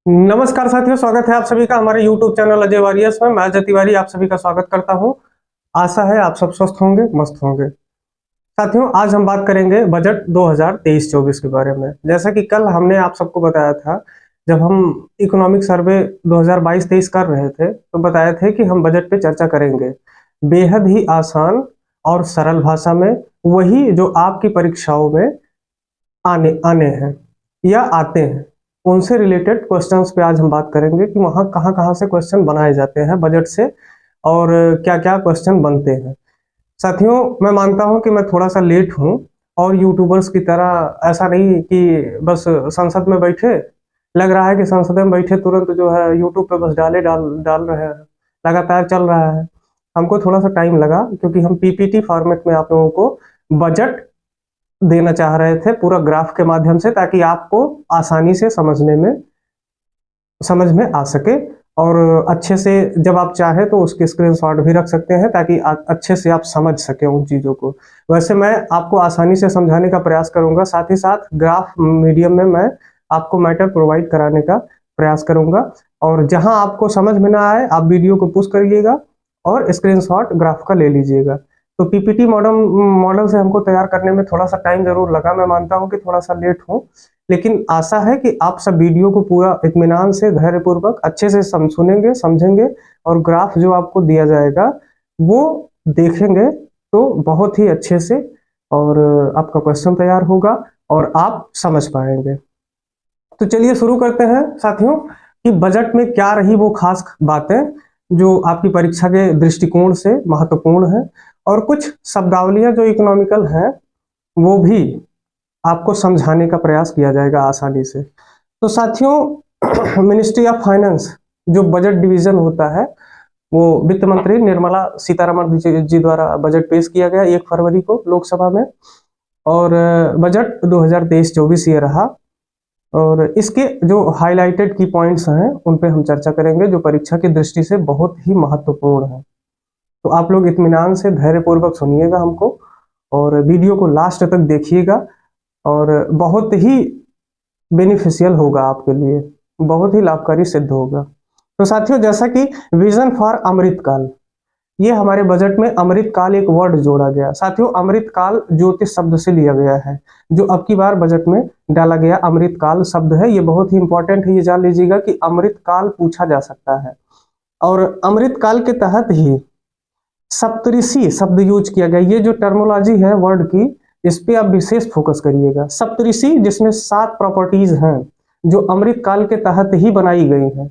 नमस्कार साथियों, स्वागत है आप सभी का हमारे YouTube चैनल अजय वारियर्स में। मैं अजय तिवारी आप सभी का स्वागत करता हूं। आशा है आप सब स्वस्थ होंगे, मस्त होंगे। साथियों, आज हम बात करेंगे बजट 2023-24 के बारे में। जैसा कि कल हमने आप सबको बताया था, जब हम इकोनॉमिक सर्वे 2022-23 कर रहे थे तो बताए थे कि हम बजट पे चर्चा करेंगे बेहद ही आसान और सरल भाषा में, वही जो आपकी परीक्षाओं में आने आने हैं या आते हैं, उनसे रिलेटेड क्वेश्चंस पे आज हम बात करेंगे कि वहाँ कहाँ कहाँ से क्वेश्चन बनाए जाते हैं बजट से और क्या क्या क्वेश्चन बनते हैं। साथियों, मैं मानता हूँ कि मैं थोड़ा सा लेट हूँ और यूट्यूबर्स की तरह ऐसा नहीं कि बस संसद में बैठे, लग रहा है कि संसद में बैठे तुरंत जो है यूट्यूब पे बस डाल डाल रहे हैं, लगातार चल रहा है। हमको थोड़ा सा टाइम लगा क्योंकि हम पीपीटी फॉर्मेट में आप लोगों को बजट देना चाह रहे थे पूरा ग्राफ के माध्यम से, ताकि आपको आसानी से समझ में आ सके और अच्छे से जब आप चाहें तो उसके स्क्रीनशॉट भी रख सकते हैं ताकि अच्छे से आप समझ सके उन चीज़ों को। वैसे मैं आपको आसानी से समझाने का प्रयास करूंगा, साथ ही साथ ग्राफ मीडियम में मैं आपको मैटर प्रोवाइड कराने का प्रयास करूंगा। और जहां आपको समझ में ना आए आप वीडियो को पुश करिएगा और स्क्रीनशॉट ग्राफ का ले लीजिएगा। तो पीपीटी मॉडल से हमको तैयार करने में थोड़ा सा टाइम जरूर लगा, मैं मानता हूँ कि थोड़ा सा लेट हूँ, लेकिन आशा है कि आप सब वीडियो को पूरा इत्मीनान से धैर्यपूर्वक अच्छे से सुनेंगे, समझेंगे और ग्राफ जो आपको दिया जाएगा वो देखेंगे तो बहुत ही अच्छे से और आपका क्वेश्चन तैयार होगा और आप समझ पाएंगे। तो चलिए शुरू करते हैं साथियों कि बजट में क्या रही वो खास बातें जो आपकी परीक्षा के दृष्टिकोण से महत्वपूर्ण है, और कुछ शब्दावलियां जो इकोनॉमिकल हैं वो भी आपको समझाने का प्रयास किया जाएगा आसानी से। तो साथियों, मिनिस्ट्री ऑफ फाइनेंस जो बजट डिवीजन होता है वो वित्त मंत्री निर्मला सीतारमण जी द्वारा बजट पेश किया गया 1 फरवरी को लोकसभा में, और बजट 2023-24 ये रहा। और इसके जो हाईलाइटेड की पॉइंट्स हैं उन पे हम चर्चा करेंगे जो परीक्षा की दृष्टि से बहुत ही महत्वपूर्ण है। तो आप लोग इत्मीनान से धैर्यपूर्वक सुनिएगा हमको और वीडियो को लास्ट तक देखिएगा और बहुत ही बेनिफिशियल होगा आपके लिए, बहुत ही लाभकारी सिद्ध होगा। तो साथियों, जैसा कि विजन फॉर अमृतकाल, ये हमारे बजट में अमृतकाल एक वर्ड जोड़ा गया। साथियों, अमृतकाल ज्योतिष शब्द से लिया गया है, जो अब की बार बजट में डाला गया अमृतकाल शब्द है। ये बहुत ही इंपॉर्टेंट है, ये जान लीजिएगा कि अमृतकाल पूछा जा सकता है और अमृतकाल के तहत ही सप्तऋषि शब्द यूज किया गया। ये जो टर्मोलॉजी है वर्ड की, इस पे आप विशेष फोकस करिएगा। सप्तऋषि जिसमें 7 प्रॉपर्टीज हैं जो अमृतकाल के तहत ही बनाई गई हैं,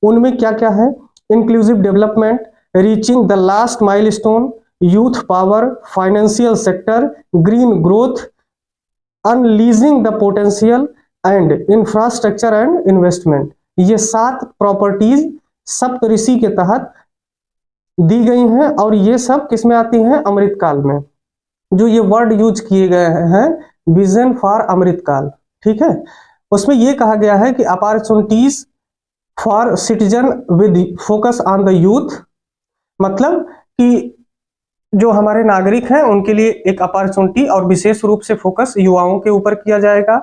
उनमें क्या क्या है? Inclusive development, reaching the last milestone, youth power, financial sector, green growth, unleashing the potential and infrastructure and investment. ये 7 प्रॉपर्टीज सप्तऋषि के तहत दी गई हैं और ये सब किस में आती हैं? अमृतकाल में। जो ये वर्ड यूज किए गए हैं विजन फॉर अमृतकाल, ठीक है, उसमें ये कहा गया है कि opportunities for citizen with focus on the youth, मतलब कि जो हमारे नागरिक हैं उनके लिए एक अपॉर्चुनिटी और विशेष रूप से फोकस युवाओं के ऊपर किया जाएगा।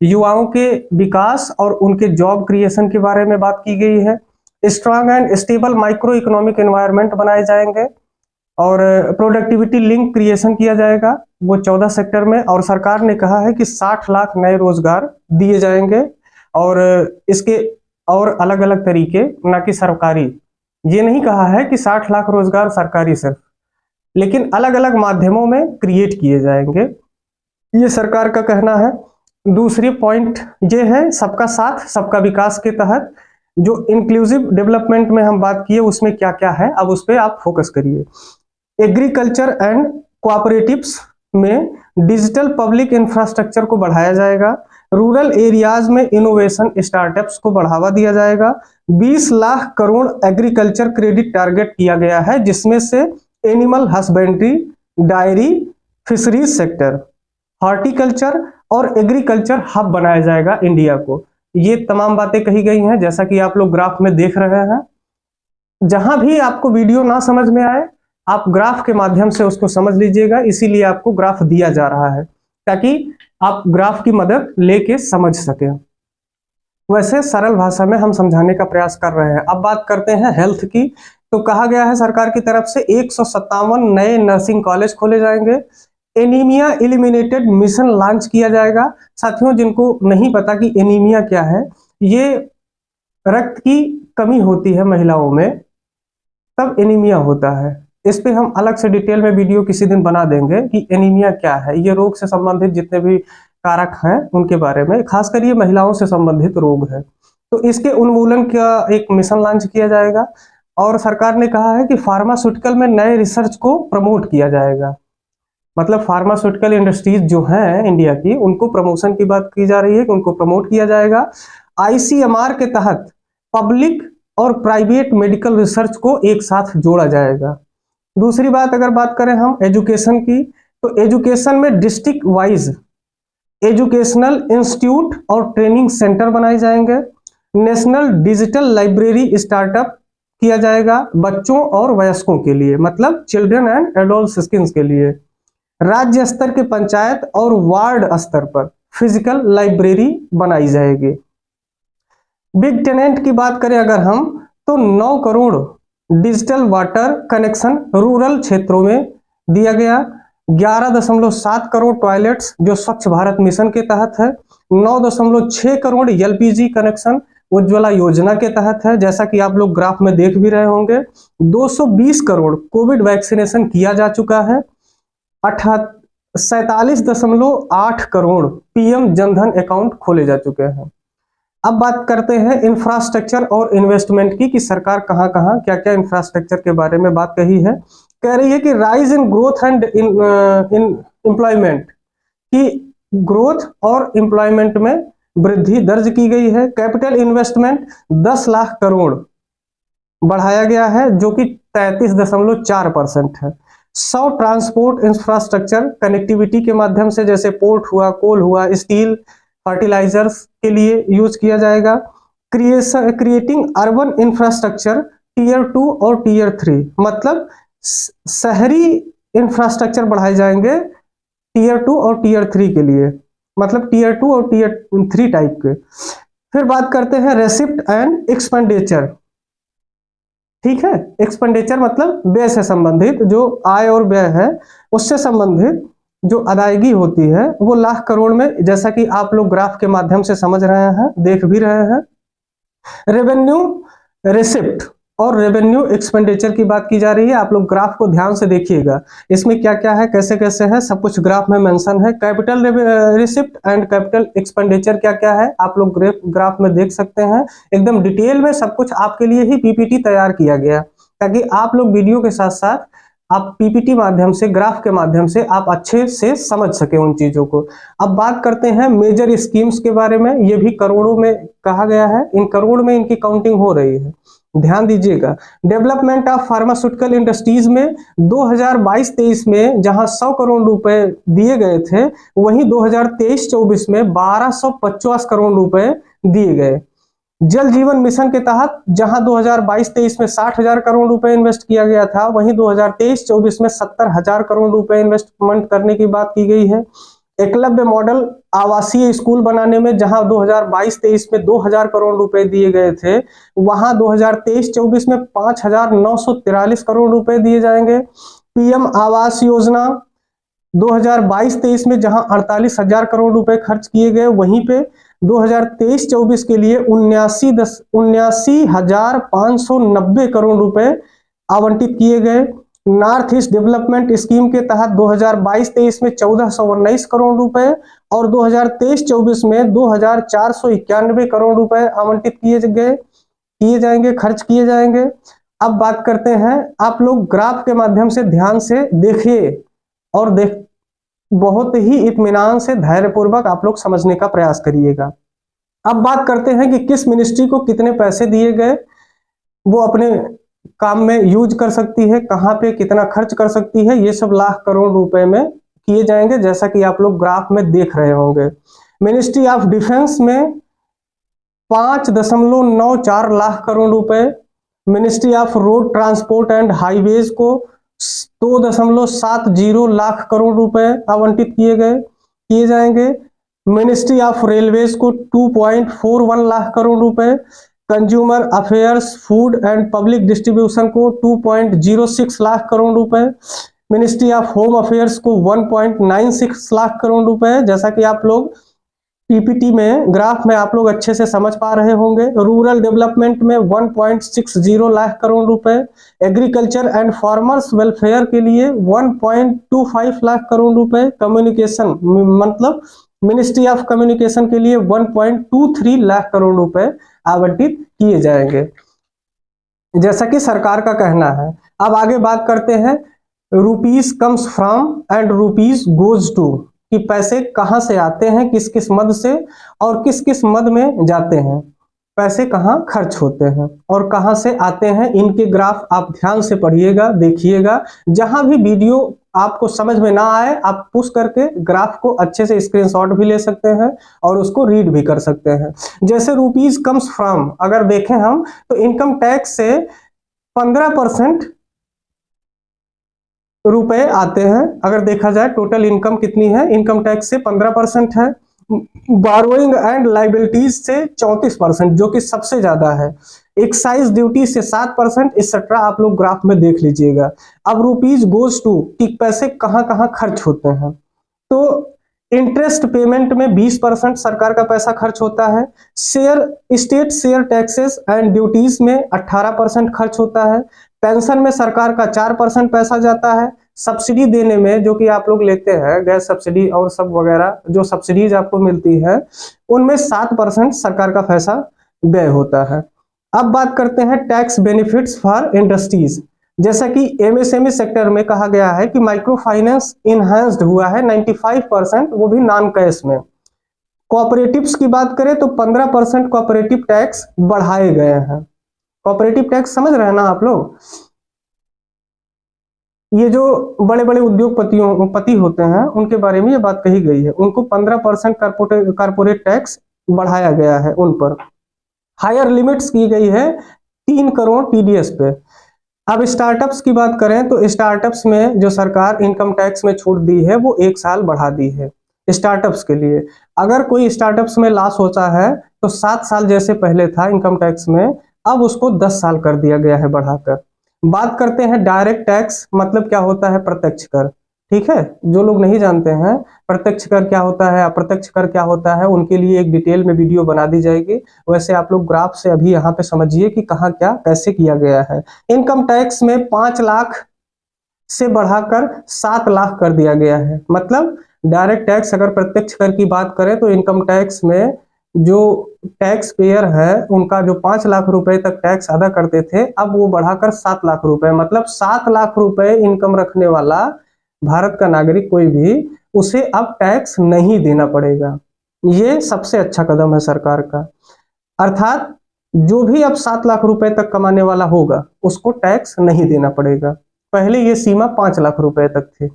युवाओं के विकास और उनके जॉब क्रिएशन के बारे में बात की गई है। Strong and stable micro economic environment बनाए जाएंगे और प्रोडक्टिविटी लिंक क्रिएशन किया जाएगा वो 14 सेक्टर में। और सरकार ने कहा है कि 60 लाख नए रोजगार दिए जाएंगे और इसके और अलग अलग तरीके, ना कि सरकारी। ये नहीं कहा है कि 60 लाख रोजगार सरकारी सिर्फ, लेकिन अलग अलग माध्यमों में क्रिएट किए जाएंगे, ये सरकार का कहना है। दूसरी पॉइंट ये है सबका साथ सबका विकास के तहत जो इंक्लूसिव डेवलपमेंट में हम बात किए उसमें क्या क्या है, अब उस पर आप फोकस करिए। एग्रीकल्चर एंड कोऑपरेटिव्स में डिजिटल पब्लिक इंफ्रास्ट्रक्चर को बढ़ाया जाएगा। रूरल एरियाज में इनोवेशन स्टार्टअप्स को बढ़ावा दिया जाएगा। 20 lakh crore agriculture credit target किया गया है, जिसमें से animal husbandry, diary, fisheries sector, horticulture और एग्रीकल्चर हब बनाया जाएगा इंडिया को। ये तमाम बातें कही गई हैं जैसा कि आप लोग ग्राफ में देख रहे हैं। जहां भी आपको वीडियो ना समझ में आए आप ग्राफ के माध्यम से उसको समझ लीजिएगा, इसीलिए आपको ग्राफ दिया जा रहा है ताकि आप ग्राफ की मदद लेके समझ सकें। वैसे सरल भाषा में हम समझाने का प्रयास कर रहे हैं। अब बात करते हैं हेल्थ की। तो कहा गया है सरकार की तरफ से 157 नए नर्सिंग कॉलेज खोले जाएंगे। एनीमिया इलिमिनेटेड मिशन लॉन्च किया जाएगा। साथियों, जिनको नहीं पता कि एनीमिया क्या है, ये रक्त की कमी होती है महिलाओं में, तब एनीमिया होता है। इस पे हम अलग से डिटेल में वीडियो किसी दिन बना देंगे कि एनीमिया क्या है। ये रोग से संबंधित जितने भी कारक हैं उनके बारे में, खासकर ये महिलाओं से संबंधित रोग है। तो इसके उन्मूलन का एक मिशन लॉन्च किया जाएगा। और सरकार ने कहा है कि फार्मास्यूटिकल में नए रिसर्च को प्रमोट किया जाएगा। मतलब फार्मास्यूटिकल इंडस्ट्रीज जो हैं इंडिया की, उनको प्रमोशन की बात की जा रही है कि उनको प्रमोट किया जाएगा। आईसीएमआर के तहत पब्लिक और प्राइवेट मेडिकल रिसर्च को एक साथ जोड़ा जाएगा। दूसरी बात, अगर बात करें हम एजुकेशन की, तो एजुकेशन में डिस्ट्रिक्ट वाइज एजुकेशनल इंस्टीट्यूट और ट्रेनिंग सेंटर बनाए जाएंगे। नेशनल डिजिटल लाइब्रेरी स्टार्टअप किया जाएगा बच्चों और वयस्कों के लिए, मतलब चिल्ड्रन एंड एडोल्सेंट्स के लिए। राज्य स्तर के पंचायत और वार्ड स्तर पर फिजिकल लाइब्रेरी बनाई जाएगी। बिग टेनेंट की बात करें अगर हम, तो 9 crore digital water connection rural क्षेत्रों में दिया गया। 11.7 करोड़ टॉयलेट्स जो स्वच्छ भारत मिशन के तहत है। 9.6 करोड़ एलपीजी कनेक्शन उज्ज्वला योजना के तहत है, जैसा कि आप लोग ग्राफ में देख भी रहे होंगे। 220 करोड़ कोविड वैक्सीनेशन किया जा चुका है। 47.8 करोड़ पीएम जनधन अकाउंट खोले जा चुके हैं। अब बात करते हैं इंफ्रास्ट्रक्चर और इन्वेस्टमेंट की, कि सरकार कहां कहां क्या क्या इंफ्रास्ट्रक्चर के बारे में बात कही है। कह रही है कि rise in growth and in employment, की ग्रोथ और एम्प्लॉयमेंट में वृद्धि दर्ज की गई है। कैपिटल इन्वेस्टमेंट 10 लाख करोड़ बढ़ाया गया है, जो कि 33.4% है। 100 ट्रांसपोर्ट इंफ्रास्ट्रक्चर कनेक्टिविटी के माध्यम से, जैसे पोर्ट हुआ, कोल हुआ, स्टील, फर्टिलाइजर्स के लिए यूज किया जाएगा। क्रिएटिंग अर्बन इंफ्रास्ट्रक्चर टीयर 2 और टीयर 3, मतलब शहरी इंफ्रास्ट्रक्चर बढ़ाए जाएंगे टीयर 2 और टीयर 3 के लिए, मतलब टीयर 2 और टीयर 3 टाइप के। फिर बात करते हैं रेसिप्ट एंड एक्सपेंडिचर। ठीक है, एक्सपेंडिचर मतलब व्यय से संबंधित, जो आय और व्यय है उससे संबंधित जो अदायगी होती है, वो लाख करोड़ में, जैसा कि आप लोग ग्राफ के माध्यम से समझ रहे हैं, देख भी रहे हैं। रेवेन्यू रेसिप्ट और रेवेन्यू एक्सपेंडिचर की बात की जा रही है। आप लोग ग्राफ को ध्यान से देखिएगा, इसमें क्या क्या है, कैसे कैसे है, सब कुछ ग्राफ में मेंशन है। Capital receipt and capital expenditure क्या क्या है, आप लोग ग्राफ में देख सकते हैं। एकदम डिटेल में सब कुछ आपके लिए ही पीपीटी तैयार किया गया, ताकि आप लोग वीडियो के साथ साथ आप पीपीटी माध्यम से, ग्राफ के माध्यम से आप अच्छे से समझ सके उन चीजों को। अब बात करते हैं मेजर स्कीम्स के बारे में। ये भी करोड़ों में कहा गया है, इन करोड़ में इनकी काउंटिंग हो रही है, ध्यान दीजिएगा। डेवलपमेंट ऑफ फार्मास्यूटिकल इंडस्ट्रीज में 2022-23 में जहां 100 करोड़ रुपए दिए गए थे, वहीं 2023-24 में 1250 करोड़ रुपए दिए गए। जल जीवन मिशन के तहत जहां 2022-23 में 60,000 करोड़ रुपए इन्वेस्ट किया गया था, वहीं 2023-24 में 70,000 करोड़ रुपए इन्वेस्टमेंट करने की बात की गई है। एकलव्य मॉडल आवासीय स्कूल बनाने में जहां 2022-23 में 2,000 करोड़ रुपए दिए गए थे, वहां 2023-24 में 5,943 करोड़ रुपए दिए जाएंगे। पीएम आवास योजना 2022-23 में जहां 48,000 करोड़ रुपए खर्च किए गए, वहीं पे 2023-24 के लिए 79,590 करोड़ रुपए आवंटित किए गए। नॉर्थ ईस्ट डेवलपमेंट स्कीम के तहत 2022-23 में 1,419 करोड़ रुपए और 2023-24 में 2,491 करोड़ रुपए आवंटित किए जाएंगे, खर्च किए जाएंगे। अब बात करते हैं, आप लोग ग्राफ के माध्यम से ध्यान से देखिए और बहुत ही इत्मीनान से, धैर्यपूर्वक आप लोग समझने का प्रयास करिएगा। अब बात करते हैं कि किस मिनिस्ट्री को कितने पैसे दिए गए, वो अपने काम में यूज कर सकती है, कहां पे कितना खर्च कर सकती है, ये सब लाख करोड़ रुपए में किए जाएंगे, जैसा कि आप लोग ग्राफ में देख रहे होंगे। मिनिस्ट्री ऑफ डिफेंस में 5.94 लाख करोड़ रुपए, ministry of road transport and highways को 2.70 लाख करोड़ रुपए आवंटित किए जाएंगे। मिनिस्ट्री ऑफ रेलवेज को 2.41 लाख करोड़ रुपए, consumer affairs, food and public distribution को 2.06 लाख करोड़ रुपए, मिनिस्ट्री ऑफ होम अफेयर्स को 1.96 लाख करोड़ रुपए। जैसा कि आप लोग पीपीटी में ग्राफ में आप लोग अच्छे से समझ पा रहे होंगे। रूरल डेवलपमेंट में 1.60 लाख करोड़ रुपए, एग्रीकल्चर एंड फार्मर्स वेलफेयर के लिए 1.25 लाख करोड़ रुपए, कम्युनिकेशन मतलब मिनिस्ट्री ऑफ कम्युनिकेशन के लिए 1.23 लाख करोड़ रुपए आवंटित किए जाएंगे, जैसा कि सरकार का कहना है। अब आगे बात करते हैं rupees comes from and rupees goes to, कि पैसे कहां से आते हैं, किस किस मद से और किस किस मद में जाते हैं, पैसे कहां खर्च होते हैं और कहां से आते हैं। इनके ग्राफ आप ध्यान से पढ़िएगा, देखिएगा। जहां भी वीडियो आपको समझ में ना आए, आप पुश करके ग्राफ को अच्छे से स्क्रीनशॉट भी ले सकते हैं और उसको रीड भी कर सकते हैं। जैसे रुपीज कम्स फ्रॉम अगर देखें हम, तो इनकम टैक्स से 15% रुपए आते हैं। अगर देखा जाए टोटल इनकम कितनी है, इनकम टैक्स से 15% है। बारोइंग एंड लाइबिलिटीज से 34%, जो कि सबसे ज्यादा है। एक्साइज ड्यूटी से 7%, एक्सेट्रा आप लोग ग्राफ में देख लीजिएगा। अब रुपीज गोज टू, कि पैसे कहां कहां खर्च होते हैं, तो इंटरेस्ट पेमेंट में 20% सरकार का पैसा खर्च होता है। State share taxes and duties में 18% खर्च होता है। पेंशन में सरकार का 4% पैसा जाता है। सब्सिडी देने में, जो कि आप लोग लेते हैं गैस सब्सिडी और सब वगैरह जो सब्सिडीज आपको मिलती है, उनमें 7% सरकार का पैसा व्यय होता है। अब बात करते हैं टैक्स बेनिफिट्स फॉर इंडस्ट्रीज। जैसा कि एमएसएमई सेक्टर में कहा गया है कि माइक्रो फाइनेंस इनहैंस्ड हुआ है 95%, वो भी नॉन कैश में। कोऑपरेटिव्स की बात करें तो 15% कोऑपरेटिव टैक्स बढ़ाए गए हैं। कोऑपरेटिव टैक्स समझ रहे हैं ना आप लोग? ये जो बड़े बड़े उद्योगपति होते हैं उनके बारे में ये बात कही गई है, उनको 15% कारपोरेट टैक्स बढ़ाया गया है उन पर। हायर लिमिट्स की गई है 3 करोड़ टीडीएस पे। अब स्टार्टअप्स की बात करें तो स्टार्टअप्स में जो सरकार इनकम टैक्स में छूट दी है वो 1 साल बढ़ा दी है स्टार्टअप्स के लिए। अगर कोई स्टार्टअप्स में लॉस होता है तो 7 साल जैसे पहले था इनकम टैक्स में, अब उसको 10 साल कर दिया गया है बढ़ाकर। बात करते हैं डायरेक्ट टैक्स, मतलब क्या होता है प्रत्यक्ष कर। ठीक है, जो लोग नहीं जानते हैं प्रत्यक्ष कर क्या होता है, अप्रत्यक्ष कर क्या होता है, उनके लिए एक डिटेल में वीडियो बना दी जाएगी। वैसे आप लोग ग्राफ से अभी यहाँ पे समझिए कि कहाँ क्या कैसे किया गया है। इनकम टैक्स में 5 लाख से बढ़ाकर 7 लाख कर दिया गया है। मतलब डायरेक्ट टैक्स, अगर प्रत्यक्ष कर की बात करें तो इनकम टैक्स में जो टैक्स पेयर है उनका जो 5 लाख रुपए तक टैक्स अदा करते थे, अब वो बढ़ाकर 7 लाख रुपए, मतलब 7 लाख रुपए इनकम रखने वाला भारत का नागरिक कोई भी, उसे अब टैक्स नहीं देना पड़ेगा। ये सबसे अच्छा कदम है सरकार का। अर्थात जो भी अब 7 लाख रुपए तक कमाने वाला होगा उसको टैक्स नहीं देना पड़ेगा। पहले ये सीमा 5 लाख रुपए तक थी।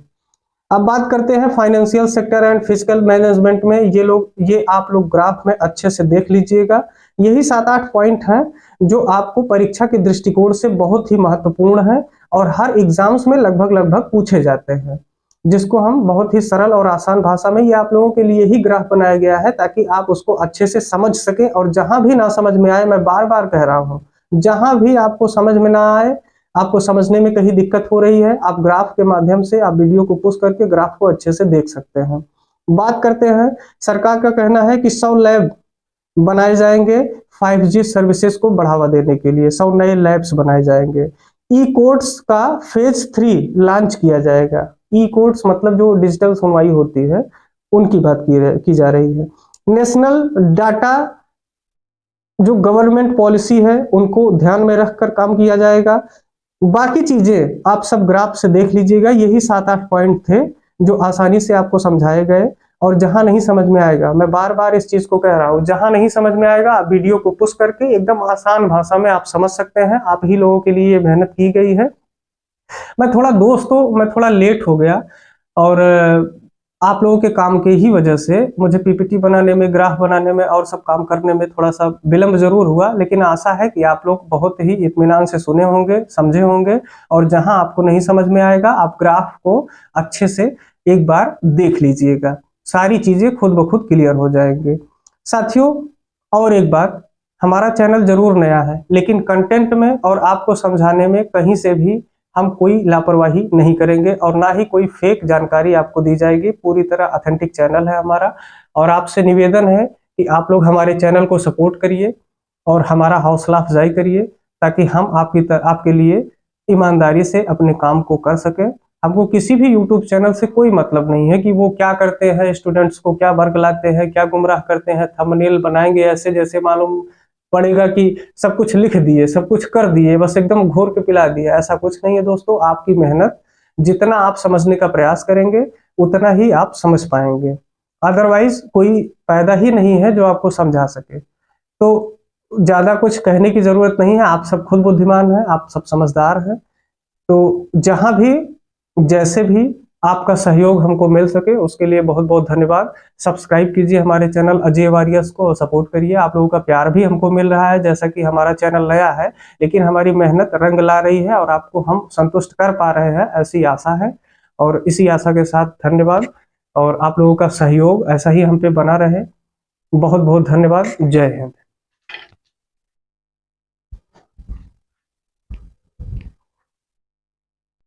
अब बात करते हैं financial sector and physical management में। ये आप लोग ग्राफ में अच्छे से देख लीजिएगा। यही 7-8 पॉइंट हैं जो आपको परीक्षा के दृष्टिकोण से बहुत ही महत्वपूर्ण है और हर एग्जाम्स में लगभग पूछे जाते हैं, जिसको हम बहुत ही सरल और आसान भाषा में, ये आप लोगों के लिए ही ग्राफ बनाया गया है ताकि आप उसको अच्छे से समझ सकें। और जहां भी ना समझ में आए, मैं बार बार कह रहा हूं, जहां भी आपको समझ में ना आए, आपको समझने में कहीं दिक्कत हो रही है, आप ग्राफ के माध्यम से आप वीडियो को पुश करके ग्राफ को अच्छे से देख सकते हैं। बात करते हैं, सरकार का कहना है कि 100 लैब बनाए जाएंगे 5G सर्विसेज को बढ़ावा देने के लिए। 100 नए लैब्स बनाए जाएंगे। ई कोर्ट्स का फेज 3 लॉन्च किया जाएगा। ई कोर्ट्स मतलब जो डिजिटल सुनवाई होती है उनकी बात की जा रही है। नेशनल डाटा जो गवर्नमेंट पॉलिसी है उनको ध्यान में रखकर काम किया जाएगा। बाकी चीजें आप सब ग्राफ से देख लीजिएगा। यही 7-8 पॉइंट थे जो आसानी से आपको समझाए गए। और जहां नहीं समझ में आएगा, मैं बार बार इस चीज को कह रहा हूं, जहां नहीं समझ में आएगा आप वीडियो को पुश करके एकदम आसान भाषा में आप समझ सकते हैं। आप ही लोगों के लिए मेहनत की गई है। मैं थोड़ा लेट हो गया और आप लोगों के काम के ही वजह से मुझे पीपीटी बनाने में, ग्राफ बनाने में और सब काम करने में थोड़ा सा विलंब जरूर हुआ, लेकिन आशा है कि आप लोग बहुत ही इत्मीनान से सुने होंगे, समझे होंगे। और जहां आपको नहीं समझ में आएगा आप ग्राफ को अच्छे से एक बार देख लीजिएगा। सारी चीजें खुद ब खुद क्लियर हो जाएंगे। साथियों, और एक बात, हमारा चैनल जरूर नया है, लेकिन कंटेंट में और आपको समझाने में कहीं से भी हम कोई लापरवाही नहीं करेंगे और ना ही कोई फेक जानकारी आपको दी जाएगी। पूरी तरह ऑथेंटिक चैनल है हमारा, और आपसे निवेदन है कि आप लोग हमारे चैनल को सपोर्ट करिए और हमारा हौसला अफजाई करिए, ताकि हम आपके लिए ईमानदारी से अपने काम को कर सकें। हमको किसी भी यूट्यूब चैनल से कोई मतलब नहीं है कि वो क्या करते हैं, स्टूडेंट्स को क्या वर्क लाते हैं, क्या गुमराह करते हैं, थंबनेल बनाएंगे ऐसे जैसे मालूम पड़ेगा कि सब कुछ लिख दिए, सब कुछ कर दिए, बस एकदम घोर के पिला दिया। ऐसा कुछ नहीं है दोस्तों। आपकी मेहनत, जितना आप समझने का प्रयास करेंगे उतना ही आप समझ पाएंगे, अदरवाइज कोई फायदा ही नहीं है जो आपको समझा सके। तो ज्यादा कुछ कहने की जरूरत नहीं है, आप सब खुद बुद्धिमान हैं, आप सब समझदार हैं। तो जहां भी जैसे भी आपका सहयोग हमको मिल सके उसके लिए बहुत बहुत धन्यवाद। सब्सक्राइब कीजिए हमारे चैनल अजय वॉरियर्स को और सपोर्ट करिए। आप लोगों का प्यार भी हमको मिल रहा है, जैसा कि हमारा चैनल नया है लेकिन हमारी मेहनत रंग ला रही है और आपको हम संतुष्ट कर पा रहे हैं, ऐसी आशा है। और इसी आशा के साथ धन्यवाद, और आप लोगों का सहयोग ऐसा ही हम पे बना रहे। बहुत बहुत धन्यवाद। जय हिंद।